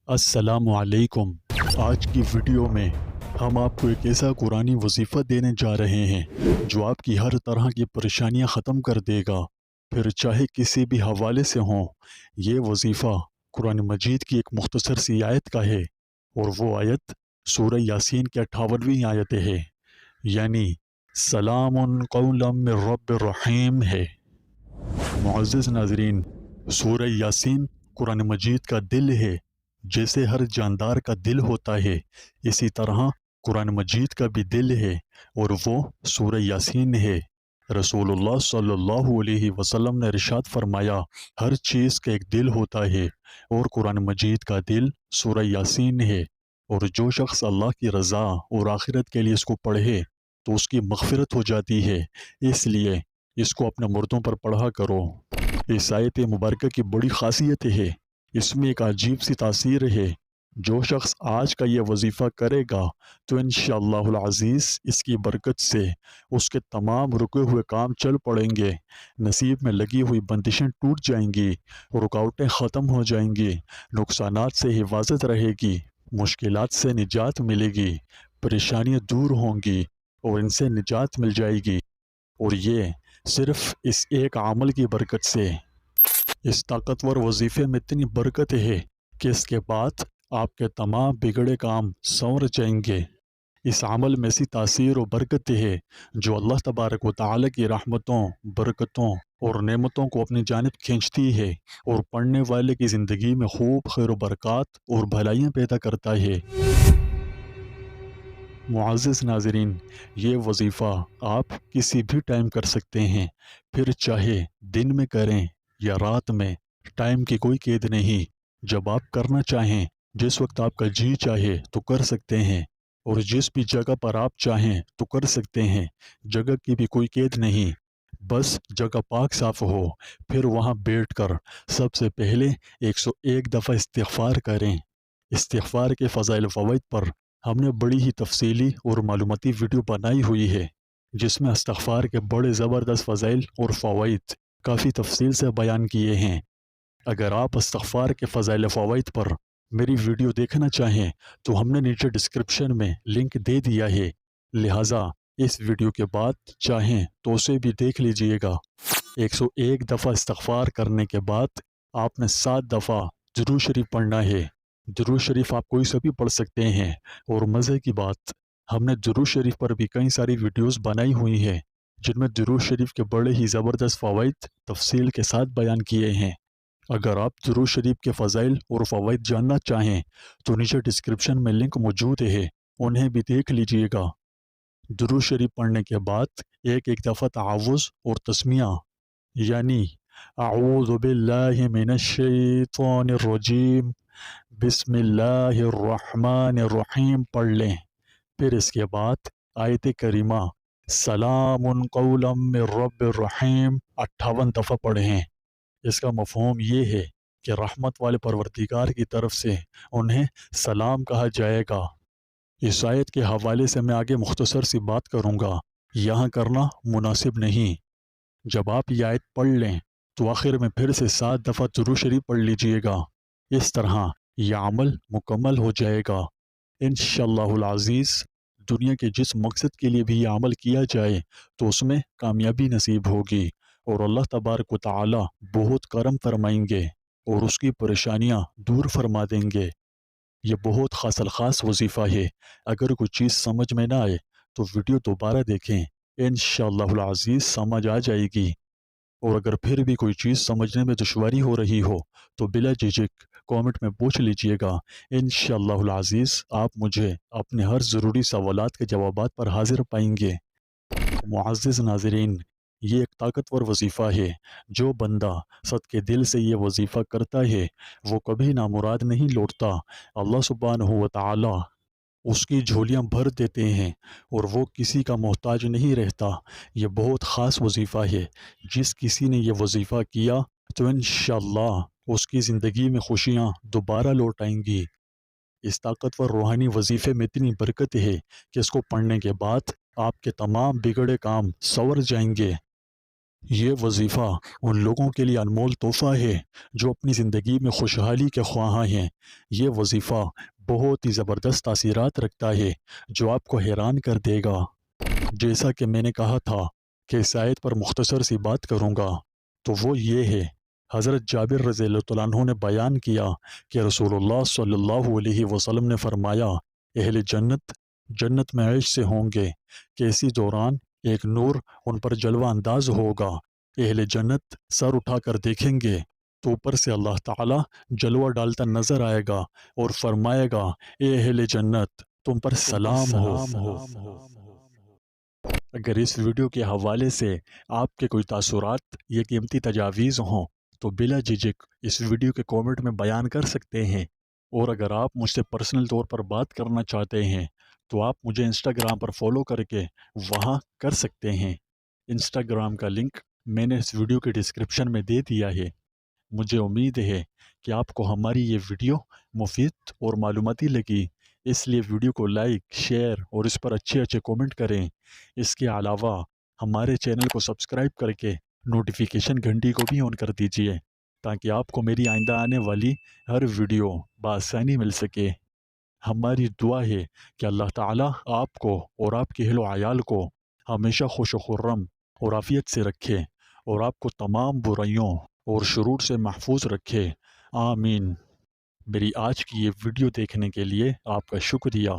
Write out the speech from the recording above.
السلام علیکم۔ آج کی ویڈیو میں ہم آپ کو ایک ایسا قرآنی وظیفہ دینے جا رہے ہیں جو آپ کی ہر طرح کی پریشانیاں ختم کر دے گا، پھر چاہے کسی بھی حوالے سے ہوں۔ یہ وظیفہ قرآن مجید کی ایک مختصر سی آیت کا ہے، اور وہ آیت سورہ یاسین کی 58ویں آیت ہے، یعنی سلام قولا من رب الرحیم ہے۔ معزز ناظرین، سورہ یاسین قرآن مجید کا دل ہے۔ جیسے ہر جاندار کا دل ہوتا ہے، اسی طرح قرآن مجید کا بھی دل ہے، اور وہ سورہ یاسین ہے۔ رسول اللہ صلی اللہ علیہ وسلم نے ارشاد فرمایا، ہر چیز کا ایک دل ہوتا ہے، اور قرآن مجید کا دل سورہ یاسین ہے، اور جو شخص اللہ کی رضا اور آخرت کے لیے اس کو پڑھے تو اس کی مغفرت ہو جاتی ہے۔ اس لیے اس کو اپنے مردوں پر پڑھا کرو۔ اس آیت مبارکہ کی بڑی خاصیت ہے، اس میں ایک عجیب سی تاثیر ہے۔ جو شخص آج کا یہ وظیفہ کرے گا تو انشاءاللہ العزیز اس کی برکت سے اس کے تمام رکے ہوئے کام چل پڑیں گے، نصیب میں لگی ہوئی بندشیں ٹوٹ جائیں گی، رکاوٹیں ختم ہو جائیں گی، نقصانات سے حفاظت رہے گی، مشکلات سے نجات ملے گی، پریشانیاں دور ہوں گی اور ان سے نجات مل جائے گی، اور یہ صرف اس ایک عمل کی برکت سے۔ اس طاقتور وظیفے میں اتنی برکت ہے کہ اس کے بعد آپ کے تمام بگڑے کام سنور جائیں گے۔ اس عمل میں ایسی تاثیر و برکت ہے جو اللہ تبارک و تعالی کی رحمتوں، برکتوں اور نعمتوں کو اپنی جانب کھینچتی ہے، اور پڑھنے والے کی زندگی میں خوب خیر و برکات اور بھلائیاں پیدا کرتا ہے۔ معزز ناظرین، یہ وظیفہ آپ کسی بھی ٹائم کر سکتے ہیں، پھر چاہے دن میں کریں یا رات میں، ٹائم کی کوئی قید نہیں۔ جب آپ کرنا چاہیں، جس وقت آپ کا جی چاہے تو کر سکتے ہیں، اور جس بھی جگہ پر آپ چاہیں تو کر سکتے ہیں۔ جگہ کی بھی کوئی قید نہیں، بس جگہ پاک صاف ہو، پھر وہاں بیٹھ کر سب سے پہلے 101 دفعہ استغفار کریں۔ استغفار کے فضائل و فوائد پر ہم نے بڑی ہی تفصیلی اور معلوماتی ویڈیو بنائی ہوئی ہے، جس میں استغفار کے بڑے زبردست فضائل اور فوائد کافی تفصیل سے بیان کیے ہیں۔ اگر آپ استغفار کے فضائل و فوائد پر میری ویڈیو دیکھنا چاہیں تو ہم نے نیچے ڈسکرپشن میں لنک دے دیا ہے، لہٰذا اس ویڈیو کے بعد چاہیں تو اسے بھی دیکھ لیجئے گا۔ 101 دفعہ استغفار کرنے کے بعد آپ نے 7 دفعہ درود شریف پڑھنا ہے۔ درود شریف آپ کوئی سا بھی پڑھ سکتے ہیں، اور مزے کی بات، ہم نے درود شریف پر بھی کئی ساری ویڈیوز بنائی ہوئی ہیں جن میں درود شریف کے بڑے ہی زبردست فوائد تفصیل کے ساتھ بیان کیے ہیں۔ اگر آپ درود شریف کے فضائل اور فوائد جاننا چاہیں تو نیچے ڈسکرپشن میں لنک موجود ہے، انہیں بھی دیکھ لیجئے گا۔ درود شریف پڑھنے کے بعد ایک دفعہ تعوذ اور تسمیہ، یعنی اعوذ باللہ من الشیطان الرجیم، بسم اللہ الرحمن الرحیم پڑھ لیں۔ پھر اس کے بعد آیت کریمہ سلام قولا من رب الرحیم 58 دفعہ پڑھیں۔ اس کا مفہوم یہ ہے کہ رحمت والے پروردگار کی طرف سے انہیں سلام کہا جائے گا۔ اس آیت کے حوالے سے میں آگے مختصر سی بات کروں گا، یہاں کرنا مناسب نہیں۔ جب آپ یہ آیت پڑھ لیں تو آخر میں پھر سے 7 دفعہ درود شریف پڑھ لیجئے گا۔ اس طرح یہ عمل مکمل ہو جائے گا۔ انشاءاللہ العزیز دنیا کے جس مقصد کے لیے بھی یہ عمل کیا جائے تو اس میں کامیابی نصیب ہوگی، اور اللہ تبارک و تعالی بہت کرم فرمائیں گے اور اس کی پریشانیاں دور فرما دیں گے۔ یہ بہت خاص الخاص وظیفہ ہے۔ اگر کوئی چیز سمجھ میں نہ آئے تو ویڈیو دوبارہ دیکھیں، انشاءاللہ العزیز سمجھ آ جائے گی، اور اگر پھر بھی کوئی چیز سمجھنے میں دشواری ہو رہی ہو تو بلا جھجک کامنٹ میں پوچھ لیجئے گا۔ انشاءاللہ العزیز آپ مجھے اپنے ہر ضروری سوالات کے جوابات پر حاضر پائیں گے۔ معزز ناظرین، یہ ایک طاقتور وظیفہ ہے۔ جو بندہ صدقے دل سے یہ وظیفہ کرتا ہے وہ کبھی نامراد نہیں لوٹتا۔ اللہ سبحانہ و تعالی اس کی جھولیاں بھر دیتے ہیں، اور وہ کسی کا محتاج نہیں رہتا۔ یہ بہت خاص وظیفہ ہے۔ جس کسی نے یہ وظیفہ کیا تو انشاءاللہ اس کی زندگی میں خوشیاں دوبارہ لوٹ آئیں گی۔ اس طاقتور روحانی وظیفے میں اتنی برکت ہے کہ اس کو پڑھنے کے بعد آپ کے تمام بگڑے کام سنور جائیں گے۔ یہ وظیفہ ان لوگوں کے لیے انمول تحفہ ہے جو اپنی زندگی میں خوشحالی کے خواہاں ہیں۔ یہ وظیفہ بہت ہی زبردست تاثیرات رکھتا ہے جو آپ کو حیران کر دے گا۔ جیسا کہ میں نے کہا تھا کہ اس آیت پر مختصر سی بات کروں گا، تو وہ یہ ہے، حضرت جابر رضی اللہ عنہ نے بیان کیا کہ رسول اللہ صلی اللہ علیہ وسلم نے فرمایا، اہل جنت جنت میں عیش سے ہوں گے کہ اسی دوران ایک نور ان پر جلوہ انداز ہوگا۔ اہل جنت سر اٹھا کر دیکھیں گے تو اوپر سے اللہ تعالیٰ جلوہ ڈالتا نظر آئے گا اور فرمائے گا، اے اہل جنت تم پر سلام ہو۔ اگر اس ویڈیو کے حوالے سے آپ کے کوئی تاثرات یا قیمتی تجاویز ہوں تو بلا جھجک اس ویڈیو کے کومنٹ میں بیان کر سکتے ہیں، اور اگر آپ مجھ سے پرسنل طور پر بات کرنا چاہتے ہیں تو آپ مجھے انسٹاگرام پر فالو کر کے وہاں کر سکتے ہیں۔ انسٹاگرام کا لنک میں نے اس ویڈیو کے ڈسکرپشن میں دے دیا ہے۔ مجھے امید ہے کہ آپ کو ہماری یہ ویڈیو مفید اور معلوماتی لگی، اس لیے ویڈیو کو لائک، شیئر اور اس پر اچھے اچھے کومنٹ کریں۔ اس کے علاوہ ہمارے چینل کو سبسکرائب کر کے نوٹیفیکیشن گھنٹی کو بھی آن کر دیجیے تاکہ آپ کو میری آئندہ آنے والی ہر ویڈیو بآسانی مل سکے۔ ہماری دعا ہے کہ اللہ تعالیٰ آپ کو اور آپ کے اہل و عیال کو ہمیشہ خوش و خرم اور عافیت سے رکھے اور آپ کو تمام برائیوں اور شرور سے محفوظ رکھے، آمین۔ میری آج کی یہ ویڈیو دیکھنے کے لیے آپ کا شکریہ۔